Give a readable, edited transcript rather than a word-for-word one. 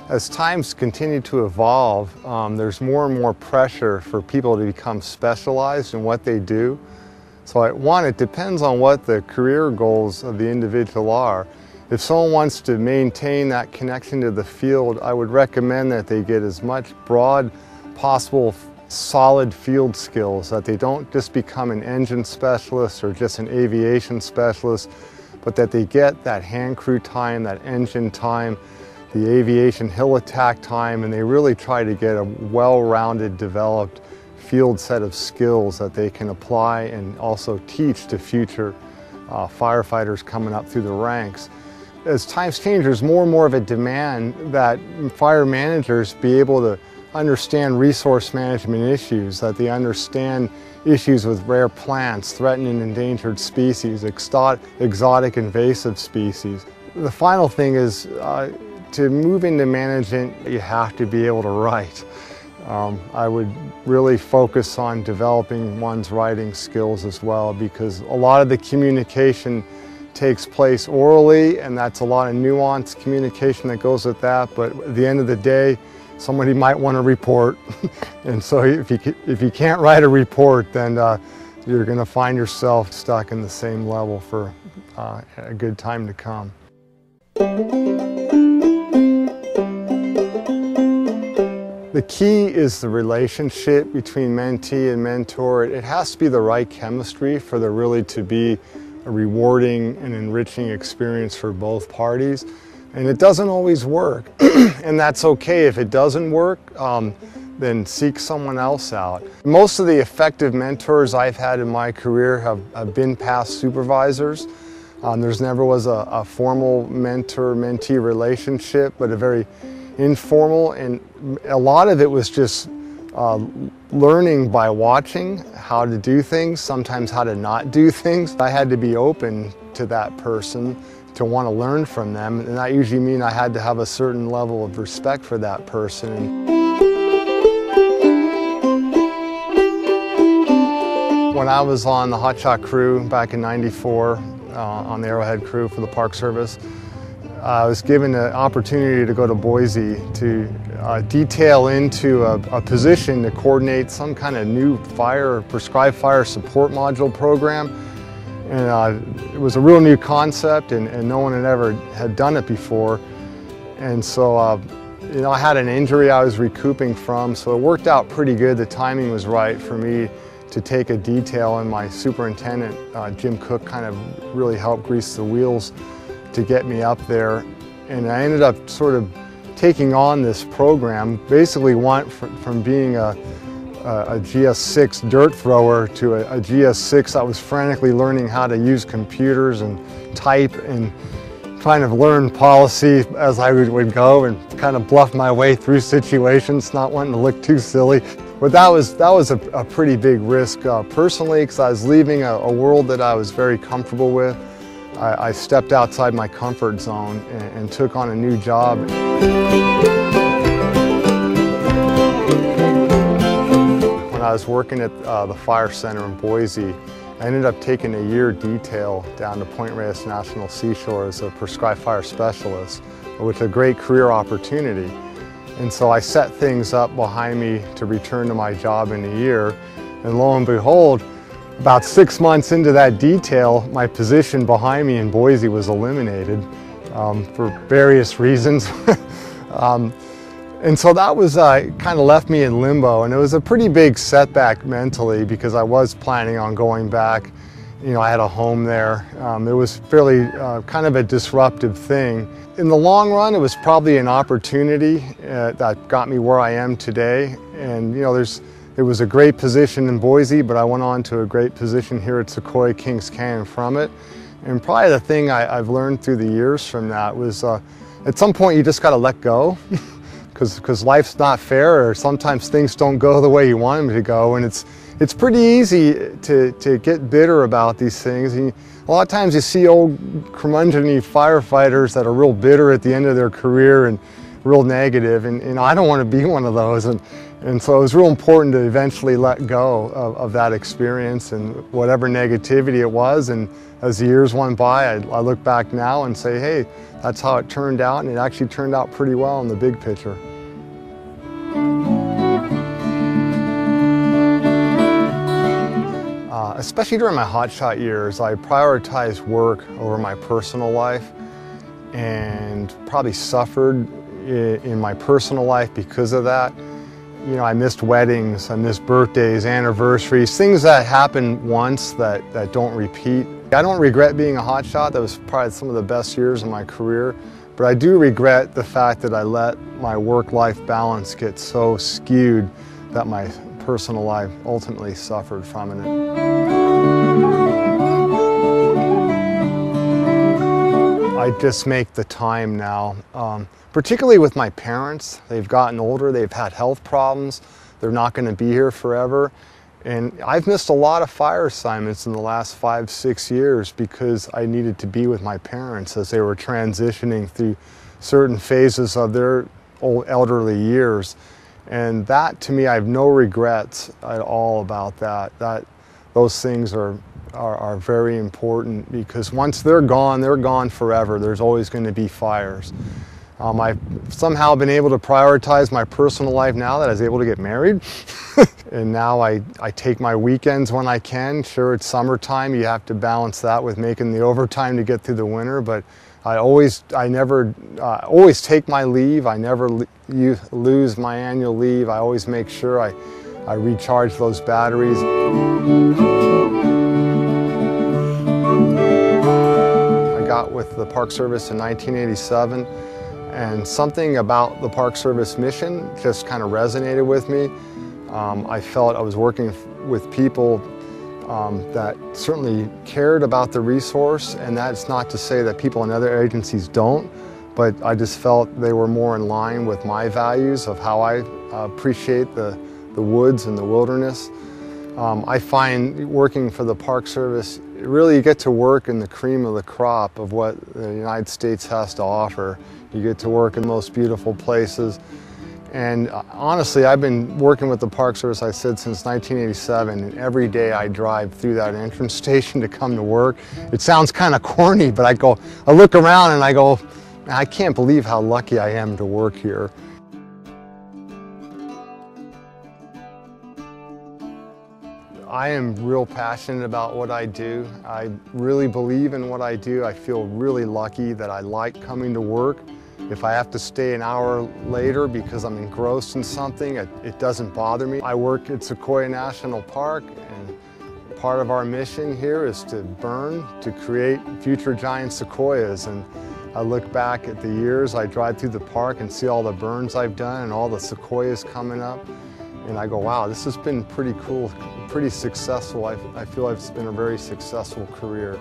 As times continue to evolve, there's more and more pressure for people to become specialized in what they do. So it depends on what the career goals of the individual are. If someone wants to maintain that connection to the field, I would recommend that they get as much broad possible solid field skills, that they don't just become an engine specialist or just an aviation specialist, but that they get that hand crew time, that engine time, the aviation hill attack time, and they really try to get a well-rounded, developed field set of skills that they can apply and also teach to future firefighters coming up through the ranks. As times change, there's more and more of a demand that fire managers be able to understand resource management issues, that they understand issues with rare plants, threatened and endangered species, exotic invasive species. The final thing is, to move into management, you have to be able to write. I would really focus on developing one's writing skills as well, because a lot of the communication takes place orally, and that's a lot of nuanced communication that goes with that, but at the end of the day, somebody might want to report. And so if you can't write a report, then you're going to find yourself stuck in the same level for a good time to come. The key is the relationship between mentee and mentor. It has to be the right chemistry for there really to be a rewarding and enriching experience for both parties. And it doesn't always work, and that's okay. If it doesn't work, then seek someone else out. Most of the effective mentors I've had in my career have been past supervisors. There's never was a formal mentor-mentee relationship, but a very informal, and a lot of it was just learning by watching how to do things, sometimes how to not do things. I had to be open to that person, to want to learn from them, and that usually means I had to have a certain level of respect for that person. When I was on the hotshot crew back in '94, on the Arrowhead crew for the Park Service, I was given an opportunity to go to Boise to detail into a position to coordinate some kind of new prescribed fire support module program. And it was a real new concept, and no one had done it before. And so, you know, I had an injury I was recouping from, so it worked out pretty good. The timing was right for me to take a detail, and my superintendent, Jim Cook, kind of really helped grease the wheels to get me up there. And I ended up sort of taking on this program, basically went from being a GS6 dirt thrower to a GS6 that was frantically learning how to use computers and type and kind of learn policy as I would go and kind of bluff my way through situations, not wanting to look too silly. But that was a pretty big risk personally, because I was leaving a world that I was very comfortable with. I stepped outside my comfort zone and took on a new job. When I was working at the Fire Center in Boise, I ended up taking a year detail down to Point Reyes National Seashore as a prescribed fire specialist, with a great career opportunity. And so I set things up behind me to return to my job in a year, and lo and behold, about 6 months into that detail, my position behind me in Boise was eliminated for various reasons. And so that was kind of left me in limbo, and it was a pretty big setback mentally, because I was planning on going back. You know, I had a home there. It was fairly kind of a disruptive thing. In the long run, it was probably an opportunity that got me where I am today. And you know, it was a great position in Boise, but I went on to a great position here at SEQUOIA Kings Canyon from it. And probably the thing I've learned through the years from that was at some point you just got to let go, because life's not fair, or sometimes things don't go the way you want them to go, and it's pretty easy to get bitter about these things. And a lot of times you see old curmudgeon-y firefighters that are real bitter at the end of their career and real negative, and I don't want to be one of those. And And so it was real important to eventually let go of that experience and whatever negativity it was. And as the years went by, I look back now and say, hey, that's how it turned out, and it actually turned out pretty well in the big picture. Especially during my hotshot years, I prioritized work over my personal life and probably suffered in my personal life because of that. You know, I missed weddings, I missed birthdays, anniversaries, things that happen once that don't repeat. I don't regret being a hotshot. That was probably some of the best years of my career. But I do regret the fact that I let my work-life balance get so skewed that my personal life ultimately suffered from it. I just make the time now, particularly with my parents. They've gotten older, they've had health problems, they're not going to be here forever. And I've missed a lot of fire assignments in the last 5-6 years because I needed to be with my parents as they were transitioning through certain phases of their old elderly years. And that, to me, I have no regrets at all about that. Those things are very important because once they're gone forever. There's always going to be fires. I've somehow been able to prioritize my personal life now that I was able to get married. And now I take my weekends when I can. Sure, it's summertime, you have to balance that with making the overtime to get through the winter, but I always take my leave. I never lose my annual leave. I always make sure I recharge those batteries. I got with the Park Service in 1987, and something about the Park Service mission just kind of resonated with me. I felt I was working with people that certainly cared about the resource, and that's not to say that people in other agencies don't, but I just felt they were more in line with my values of how I appreciate the woods and the wilderness. I find working for the Park Service, really you get to work in the cream of the crop of what the United States has to offer. You get to work in the most beautiful places. And honestly, I've been working with the Park Service, I said, since 1987, and every day I drive through that entrance station to come to work. It sounds kind of corny, but I look around and I go, I can't believe how lucky I am to work here. I am real passionate about what I do. I really believe in what I do. I feel really lucky that I like coming to work. If I have to stay an hour later because I'm engrossed in something, it doesn't bother me. I work at SEQUOIA National Park, and part of our mission here is to burn to create future giant sequoias. And I look back at the years, I drive through the park and see all the burns I've done and all the sequoias coming up. And I go, wow, this has been pretty cool, pretty successful. I feel it's been a very successful career.